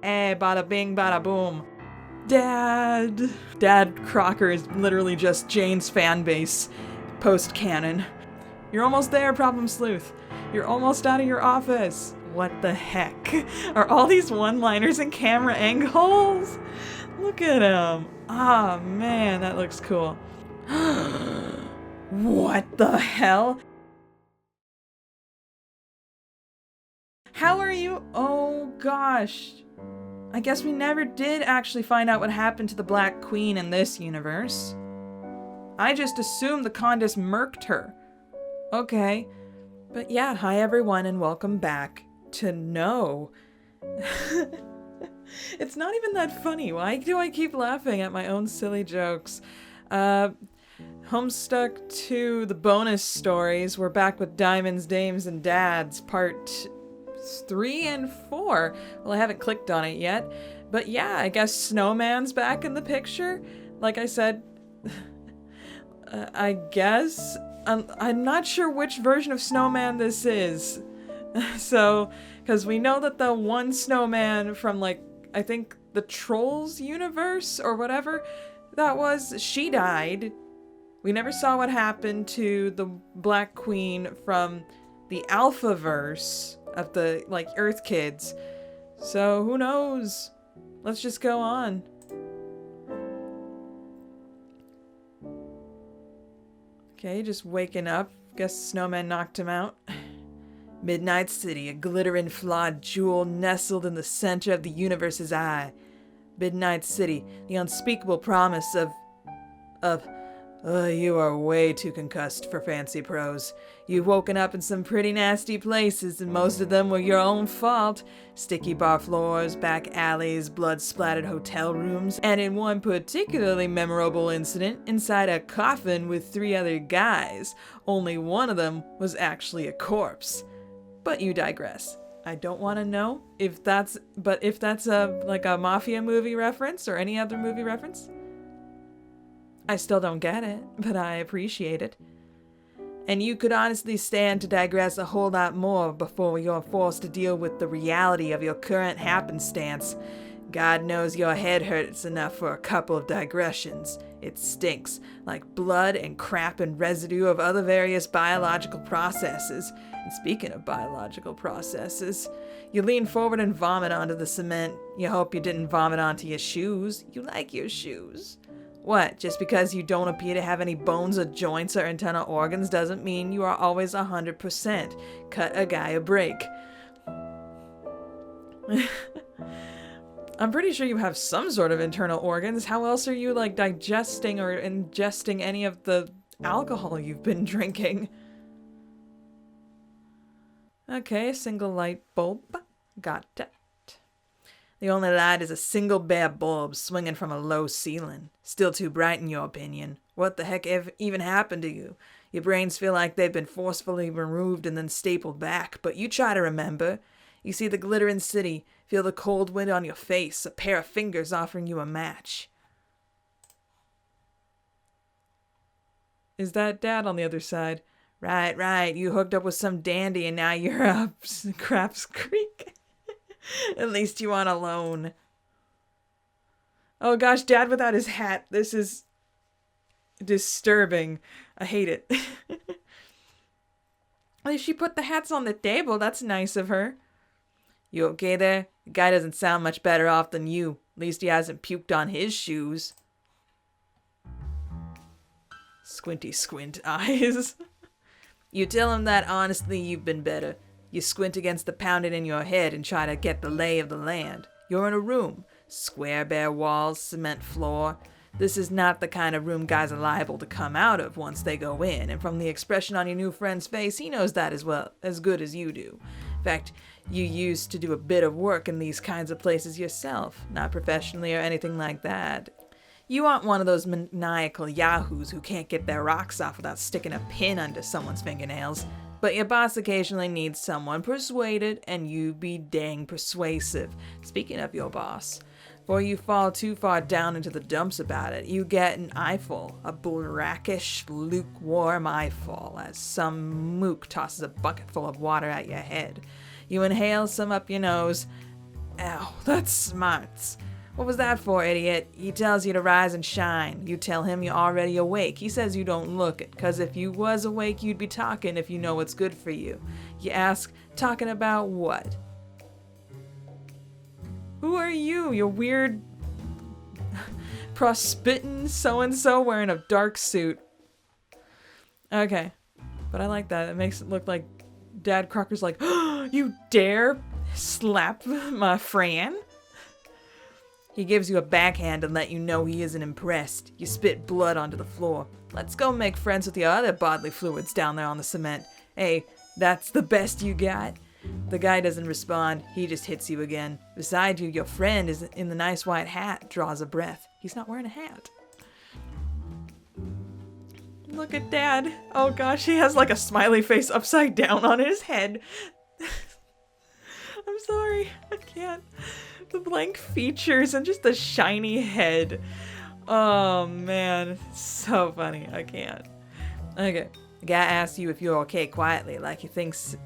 Hey, bada bing, bada boom. Dad Crocker is literally just Jane's fan base post-canon. You're almost there, Problem Sleuth. You're almost out of your office. What the heck? Are all these one-liners and camera angles? Look at him. Ah, man, that looks cool. What the hell? How are you? Oh, gosh. I guess we never did actually find out what happened to the Black Queen in this universe. I just assumed the Condis murked her. Okay. But yeah, hi everyone and welcome back to No. It's not even that funny. Why do I keep laughing at my own silly jokes? Homestuck to the bonus stories. We're back with Diamonds, Dames, and Dads, part 3 and 4. Well, I haven't clicked on it yet. But yeah, I guess Snowman's back in the picture. Like I said, I guess. I'm not sure which version of Snowman this is. So, because we know that the one Snowman from, like, I think the Trolls universe or whatever that was, she died. We never saw what happened to the Black Queen from the Alphaverse of the, like, Earth Kids. So, who knows? Let's just go on. Okay, just waking up. Guess Snowman knocked him out. Midnight City, a glittering flawed jewel nestled in the center of the universe's eye. Midnight City, the unspeakable promise of you are way too concussed for fancy prose. You've woken up in some pretty nasty places, and most of them were your own fault. Sticky bar floors, back alleys, blood-splattered hotel rooms, and in one particularly memorable incident, inside a coffin with 3 other guys. Only one of them was actually a corpse. But you digress. I don't want to know if that's like a mafia movie reference or any other movie reference. I still don't get it, but I appreciate it. And you could honestly stand to digress a whole lot more before you're forced to deal with the reality of your current happenstance. God knows your head hurts enough for a couple of digressions. It stinks, like blood and crap and residue of other various biological processes. And speaking of biological processes, you lean forward and vomit onto the cement. You hope you didn't vomit onto your shoes. You like your shoes. What, just because you don't appear to have any bones or joints or internal organs doesn't mean you are always 100%. Cut a guy a break. I'm pretty sure you have some sort of internal organs. How else are you, like, digesting or ingesting any of the alcohol you've been drinking? Okay, single light bulb. Got it. The only light is a single bare bulb swinging from a low ceiling. Still too bright in your opinion. What the heck even happened to you? Your brains feel like they've been forcefully removed and then stapled back, but you try to remember. You see the glittering city, feel the cold wind on your face, a pair of fingers offering you a match. Is that Dad on the other side? Right, you hooked up with some dandy and now you're up Craps Creek. At least you aren't alone. Oh gosh, Dad without his hat. This is disturbing. I hate it. At least she put the hats on the table. That's nice of her. You okay there? The guy doesn't sound much better off than you. At least he hasn't puked on his shoes. Squinty squint eyes. You tell him that honestly you've been better. You squint against the pounding in your head and try to get the lay of the land. You're in a room. Square bare walls, cement floor. This is not the kind of room guys are liable to come out of once they go in, and from the expression on your new friend's face, he knows that as good as you do. In fact, you used to do a bit of work in these kinds of places yourself, not professionally or anything like that. You aren't one of those maniacal yahoos who can't get their rocks off without sticking a pin under someone's fingernails. But your boss occasionally needs someone persuaded, and you be dang persuasive. Speaking of your boss, before you fall too far down into the dumps about it, you get an eyeful, a brackish, lukewarm eyeful, as some mook tosses a bucket full of water at your head. You inhale some up your nose, Ow, that's smarts. What was that for, idiot? He tells you to rise and shine. You tell him you're already awake. He says you don't look it, 'cause if you was awake, you'd be talking if you know what's good for you. You ask, talking about what? Who are you? You're weird prospitting so-and-so wearing a dark suit. Okay, but I like that. It makes it look like Dad Crocker's like, oh, you dare slap my friend? He gives you a backhand and let you know he isn't impressed. You spit blood onto the floor. Let's go make friends with your other bodily fluids down there on the cement. Hey, that's the best you got? The guy doesn't respond. He just hits you again. Beside you, your friend is in the nice white hat, draws a breath. He's not wearing a hat. Look at Dad. Oh gosh, he has like a smiley face upside down on his head. I'm sorry, I can't. The blank features and just the shiny head. Oh man, so funny. I can't. Okay, the guy asks you if you're okay quietly, like he thinks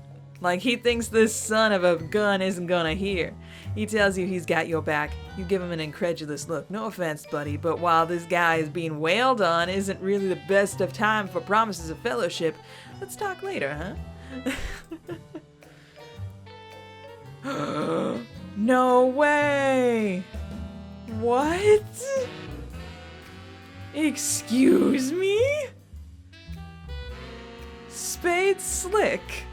this son of a gun isn't gonna hear. He tells you he's got your back. You give him an incredulous look. No offense, buddy, but while this guy is being wailed on isn't really the best of time for promises of fellowship, let's talk later, huh? No way! What? Excuse me? Spade Slick?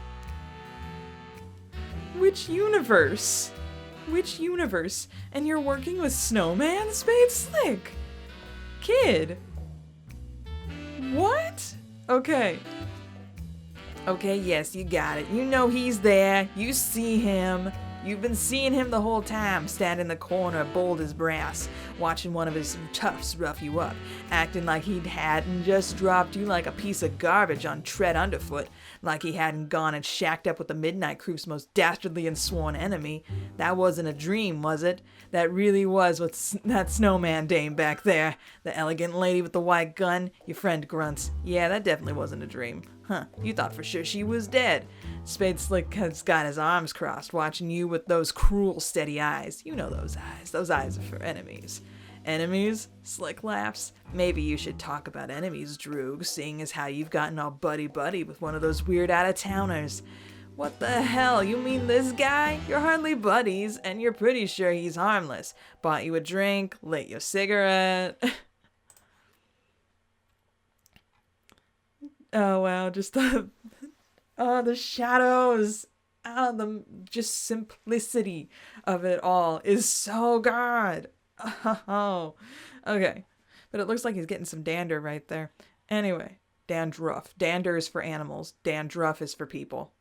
Which universe? Which universe? And you're working with Snowman? Spade Slick? Kid? What? Okay. Okay, yes, you got it. You know he's there. You see him. You've been seeing him the whole time, standing in the corner, bold as brass, watching one of his toughs rough you up, acting like he hadn't just dropped you like a piece of garbage on tread underfoot, like he hadn't gone and shacked up with the Midnight Crew's most dastardly and sworn enemy. That wasn't a dream, was it? That really was that Snowman dame back there, the elegant lady with the white gun. Your friend grunts. Yeah, that definitely wasn't a dream. Huh, you thought for sure she was dead. Spade Slick has got his arms crossed, watching you with those cruel, steady eyes. You know those eyes. Those eyes are for enemies. Enemies? Slick laughs. Maybe you should talk about enemies, Droog, seeing as how you've gotten all buddy-buddy with one of those weird out-of-towners. What the hell? You mean this guy? You're hardly buddies, and you're pretty sure he's harmless. Bought you a drink, lit your cigarette. Oh wow, just the shadows. The just simplicity of it all is so good. Oh, okay. But it looks like he's getting some dander right there. Anyway, dandruff. Dander is for animals. Dandruff is for people.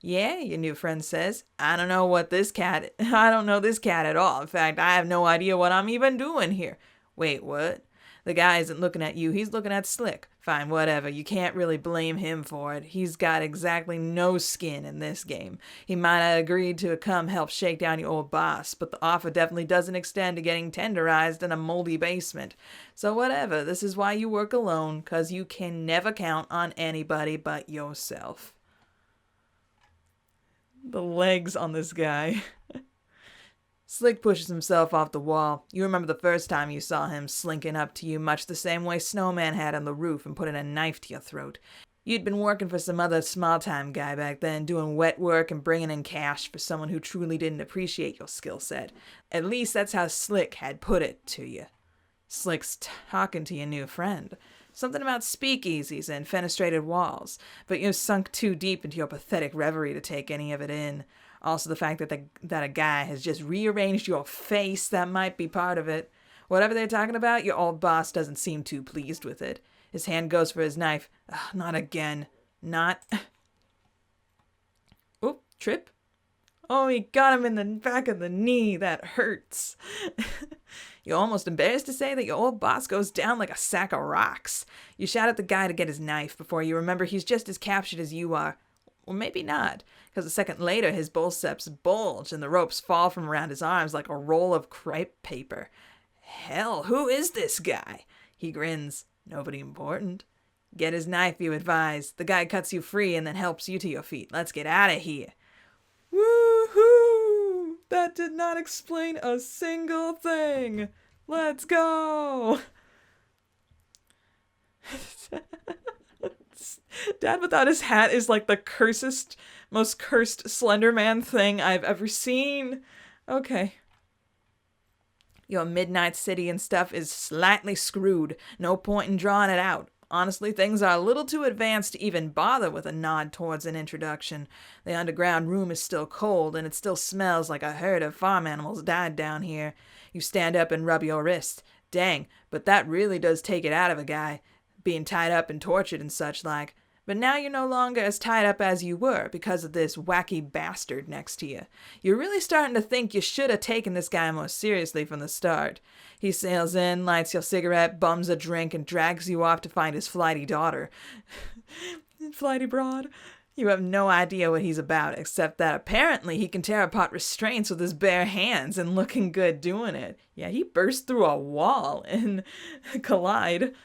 Yeah, your new friend says. I don't know this cat at all. In fact, I have no idea what I'm even doing here. Wait, what? The guy isn't looking at you, he's looking at Slick. Fine, whatever, you can't really blame him for it. He's got exactly no skin in this game. He might have agreed to come help shake down your old boss, but the offer definitely doesn't extend to getting tenderized in a moldy basement. So whatever, this is why you work alone, 'cause you can never count on anybody but yourself. The legs on this guy. Slick pushes himself off the wall. You remember the first time you saw him slinking up to you much the same way Snowman had on the roof and putting a knife to your throat. You'd been working for some other small-time guy back then, doing wet work and bringing in cash for someone who truly didn't appreciate your skill set. At least that's how Slick had put it to you. Slick's talking to your new friend. Something about speakeasies and fenestrated walls, but you're sunk too deep into your pathetic reverie to take any of it in. Also the fact that a guy has just rearranged your face, that might be part of it. Whatever they're talking about, your old boss doesn't seem too pleased with it. His hand goes for his knife. Ugh, not again. Not... Oop, trip. Oh, he got him in the back of the knee. That hurts. You're almost embarrassed to say that your old boss goes down like a sack of rocks. You shout at the guy to get his knife before you remember he's just as captured as you are. Or maybe not, because a second later his biceps bulge and the ropes fall from around his arms like a roll of crepe paper. Hell, who is this guy? He grins. Nobody important. Get his knife, you advise. The guy cuts you free and then helps you to your feet. Let's get out of here. Woo-hoo! That did not explain a single thing. Let's go. Dad without his hat is like the most cursed Slender Man thing I've ever seen. Okay. Your Midnight City and stuff is slightly screwed. No point in drawing it out. Honestly, things are a little too advanced to even bother with a nod towards an introduction. The underground room is still cold, and it still smells like a herd of farm animals died down here. You stand up and rub your wrist. Dang, but that really does take it out of a guy, being tied up and tortured and such like. But now you're no longer as tied up as you were because of this wacky bastard next to you. You're really starting to think you should have taken this guy more seriously from the start. He sails in, lights your cigarette, bums a drink, and drags you off to find his flighty daughter. Flighty broad. You have no idea what he's about, except that apparently he can tear apart restraints with his bare hands and looking good doing it. Yeah, he burst through a wall in Collide.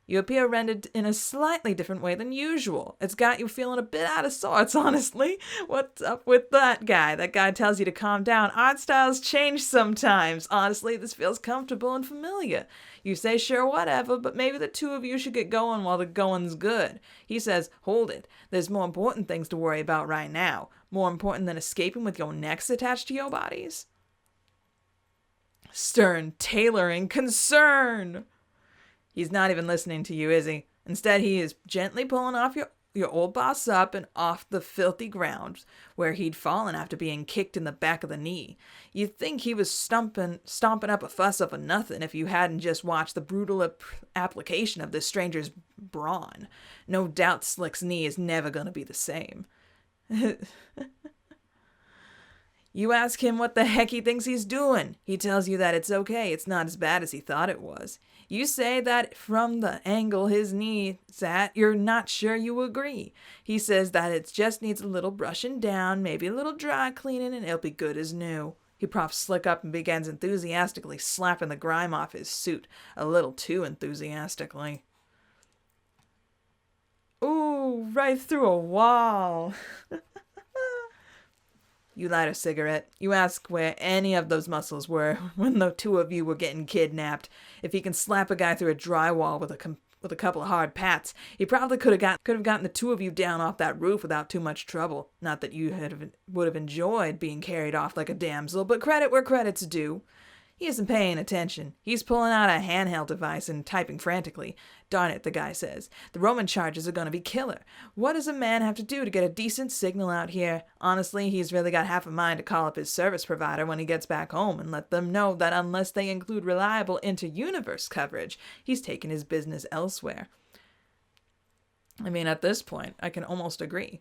You appear rendered in a slightly different way than usual. It's got you feeling a bit out of sorts, honestly. What's up with that guy? That guy tells you to calm down. Art styles change sometimes. Honestly, this feels comfortable and familiar. You say sure, whatever, but maybe the two of you should get going while the going's good. He says, hold it. There's more important things to worry about right now. More important than escaping with your necks attached to your bodies. Stern, tailoring, concern. He's not even listening to you, is he? Instead, he is gently pulling off your old boss up and off the filthy ground where he'd fallen after being kicked in the back of the knee. You'd think he was stomping up a fuss over nothing if you hadn't just watched the brutal application of this stranger's brawn. No doubt Slick's knee is never going to be the same. You ask him what the heck he thinks he's doing. He tells you that it's okay, it's not as bad as he thought it was. You say that from the angle his knee's at, you're not sure you agree. He says that it just needs a little brushing down, maybe a little dry cleaning, and it'll be good as new. He props Slick up and begins enthusiastically slapping the grime off his suit, a little too enthusiastically. Ooh, right through a wall. You light a cigarette. You ask where any of those muscles were when the two of you were getting kidnapped. If he can slap a guy through a drywall with a couple of hard pats, he probably could have gotten the two of you down off that roof without too much trouble. Not that you would have enjoyed being carried off like a damsel, but credit where credit's due. He isn't paying attention. He's pulling out a handheld device and typing frantically. Darn it, the guy says. The Roman charges are going to be killer. What does a man have to do to get a decent signal out here? Honestly, he's really got half a mind to call up his service provider when he gets back home and let them know that unless they include reliable inter-universe coverage, he's taking his business elsewhere. I mean, at this point, I can almost agree.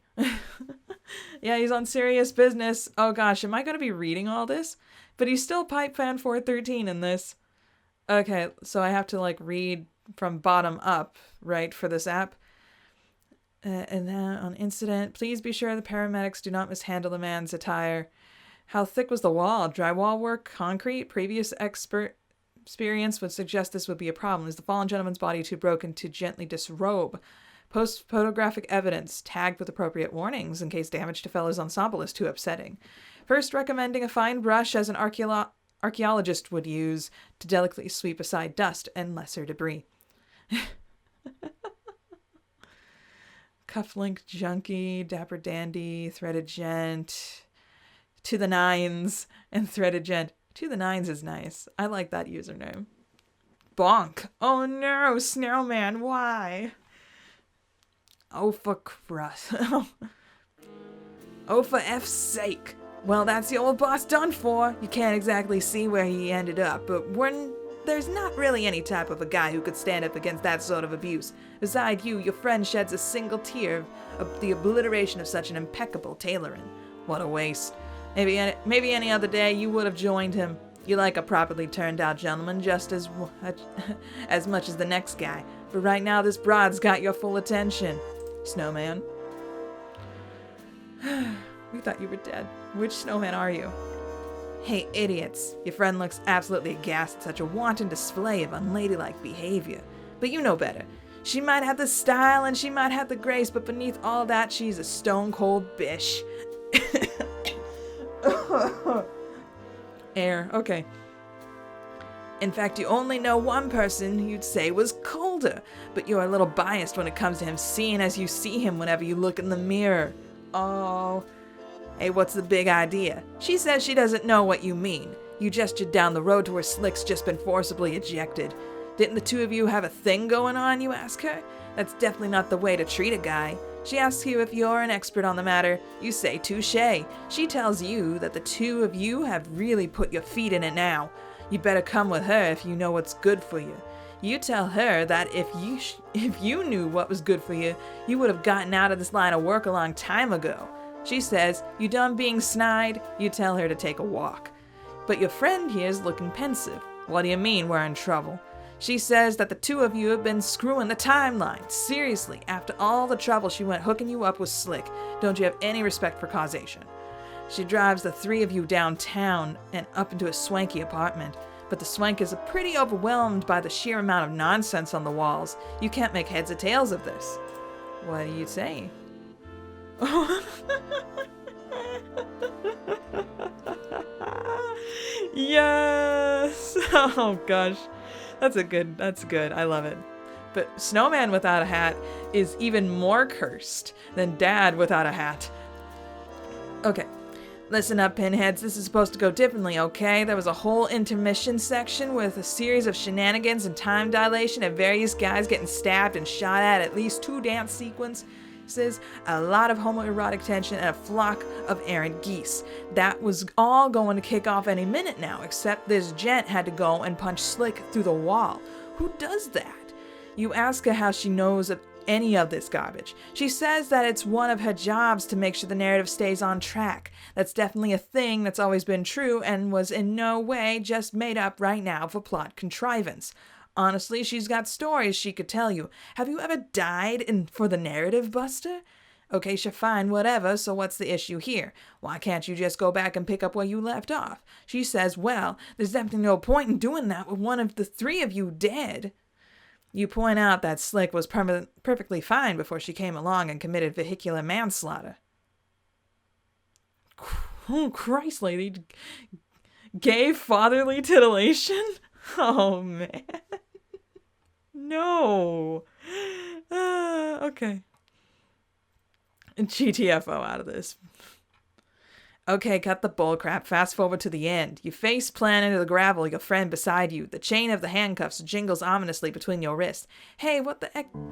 Yeah, he's on serious business. Oh gosh, am I going to be reading all this? But he's still Pipe Fan 413 in this. Okay, so I have to read from bottom up, right, for this app. And then on incident, please be sure the paramedics do not mishandle the man's attire. How thick was the wall? Drywall work? Concrete? Previous experience would suggest this would be a problem. Is the fallen gentleman's body too broken to gently disrobe? Post photographic evidence, tagged with appropriate warnings in case damage to fellow's ensemble is too upsetting. First recommending a fine brush as an archaeologist would use to delicately sweep aside dust and lesser debris. Cufflink junkie, dapper dandy, threaded gent, to the nines, and threaded gent. To the nines is nice. I like that username. Bonk. Oh no, Snowman, why? Oh, for crust. Oh, for F's sake. Well, that's the old boss done for. You can't exactly see where he ended up, but there's not really any type of a guy who could stand up against that sort of abuse. Beside you, your friend sheds a single tear of the obliteration of such an impeccable tailoring. What a waste. Maybe any other day you would have joined him. You like a properly turned out gentleman just as much as the next guy. But right now this broad's got your full attention. Snowman. We thought you were dead. Which Snowman are you? Hey, idiots. Your friend looks absolutely aghast at such a wanton display of unladylike behavior. But you know better. She might have the style and she might have the grace, but beneath all that, she's a stone-cold bish. Air, okay. In fact, you only know one person you'd say was colder, but you're a little biased when it comes to him seeing as you see him whenever you look in the mirror. Oh. Hey, what's the big idea? She says she doesn't know what you mean. You gestured down the road to where Slick's just been forcibly ejected. Didn't the two of you have a thing going on, you ask her? That's definitely not the way to treat a guy. She asks you if you're an expert on the matter. You say touche. She tells you that the two of you have really put your feet in it now. You better come with her if you know what's good for you. You tell her that if you knew what was good for you, you would have gotten out of this line of work a long time ago. She says, you done being snide? You tell her to take a walk. But your friend here is looking pensive. What do you mean we're in trouble? She says that the two of you have been screwing the timeline. Seriously, after all the trouble she went hooking you up with Slick, don't you have any respect for causation? She drives the three of you downtown and up into a swanky apartment. But the swank is pretty overwhelmed by the sheer amount of nonsense on the walls. You can't make heads or tails of this. What do you say? Yes! Oh gosh. That's good. I love it. But Snowman without a hat is even more cursed than Dad without a hat. Okay. Listen up, pinheads. This is supposed to go differently, okay? There was a whole intermission section with a series of shenanigans and time dilation and various guys getting stabbed and shot at least 2 dance sequences, a lot of homoerotic tension, and a flock of errant geese. That was all going to kick off any minute now, except this gent had to go and punch Slick through the wall. Who does that? You ask her how she knows of any of this garbage. She says that it's one of her jobs to make sure the narrative stays on track. That's definitely a thing that's always been true and was in no way just made up right now for plot contrivance. Honestly, she's got stories she could tell you. Have you ever died for the narrative, Buster? Okay, sure, fine, whatever, so what's the issue here? Why can't you just go back and pick up where you left off? She says, well, there's definitely no point in doing that with one of the 3 of you dead. You point out that Slick was perfectly fine before she came along and committed vehicular manslaughter. Oh, Christ, lady. Gay fatherly titillation? Oh, man. No. Okay. GTFO out of this. Okay, cut the bullcrap. Fast forward to the end. You face plant into the gravel, your friend beside you. The chain of the handcuffs jingles ominously between your wrists. Hey, what the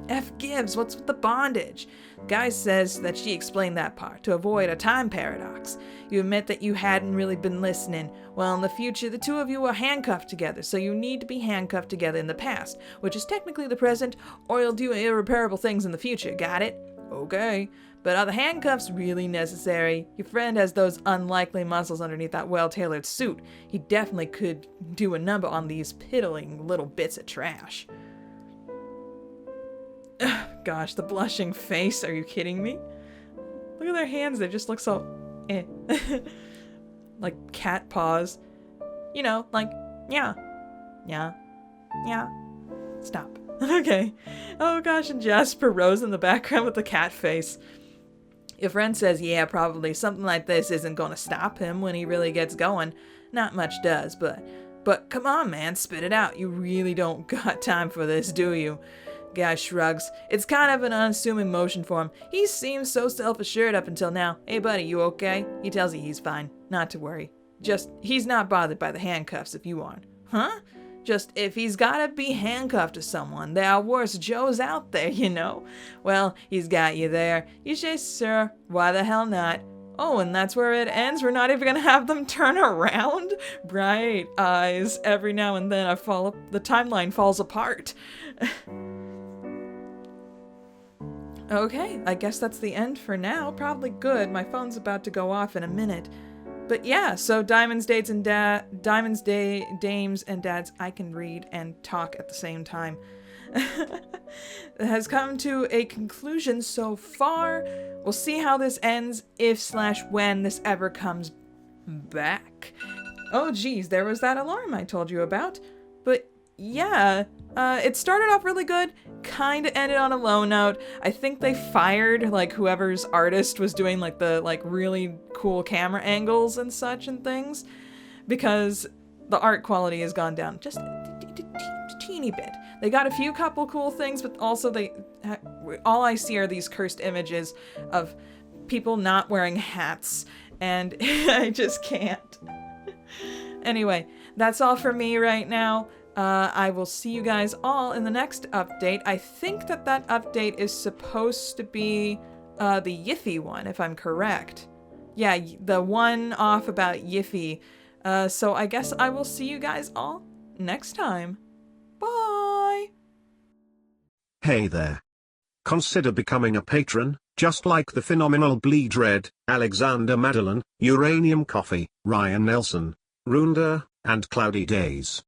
F gives? What's with the bondage? Guy says that she explained that part to avoid a time paradox. You admit that you hadn't really been listening. Well, in the future, the two of you are handcuffed together, so you need to be handcuffed together in the past, which is technically the present, or you'll do irreparable things in the future. Got it? Okay. But are the handcuffs really necessary? Your friend has those unlikely muscles underneath that well-tailored suit. He definitely could do a number on these piddling little bits of trash. Ugh, gosh, the blushing face. Are you kidding me? Look at their hands. They just look so eh. Like cat paws. You know, like, yeah. Stop. Okay. Oh gosh, and Jasper Rose in the background with the cat face. Your friend says, yeah, probably something like this isn't going to stop him when he really gets going. Not much does, but come on, man, spit it out. You really don't got time for this, do you? Guy shrugs. It's kind of an unassuming motion for him. He seems so self-assured up until now. Hey, buddy, you okay? He tells you he's fine. Not to worry. Just, he's not bothered by the handcuffs if you aren't. Huh? Just, if he's gotta be handcuffed to someone, there are worse Joes out there, you know. Well, he's got you there. You say, sir, why the hell not? Oh, and that's where it ends? We're not even gonna have them turn around? Bright eyes. Every now and then the timeline falls apart. Okay, I guess that's the end for now. Probably good. My phone's about to go off in a minute. But yeah, so Dames, and Dads, I can read and talk at the same time. Has come to a conclusion so far. We'll see how this ends, if/when this ever comes back. Oh geez, there was that alarm I told you about. But yeah, It started off really good, kind of ended on a low note. I think they fired, like, whoever's artist was doing, like, the, like, really cool camera angles and such and things, because the art quality has gone down just a teeny bit. They got a few couple cool things, but also all I see are these cursed images of people not wearing hats, and I just can't. Anyway, that's all for me right now. I will see you guys all in the next update. I think that update is supposed to be the Yiffy one, if I'm correct. Yeah, the one off about Yiffy. So I guess I will see you guys all next time. Bye! Hey there. Consider becoming a patron, just like the phenomenal Bleed Red, Alexander Madeline, Uranium Coffee, Ryan Nelson, Runda, and Cloudy Days.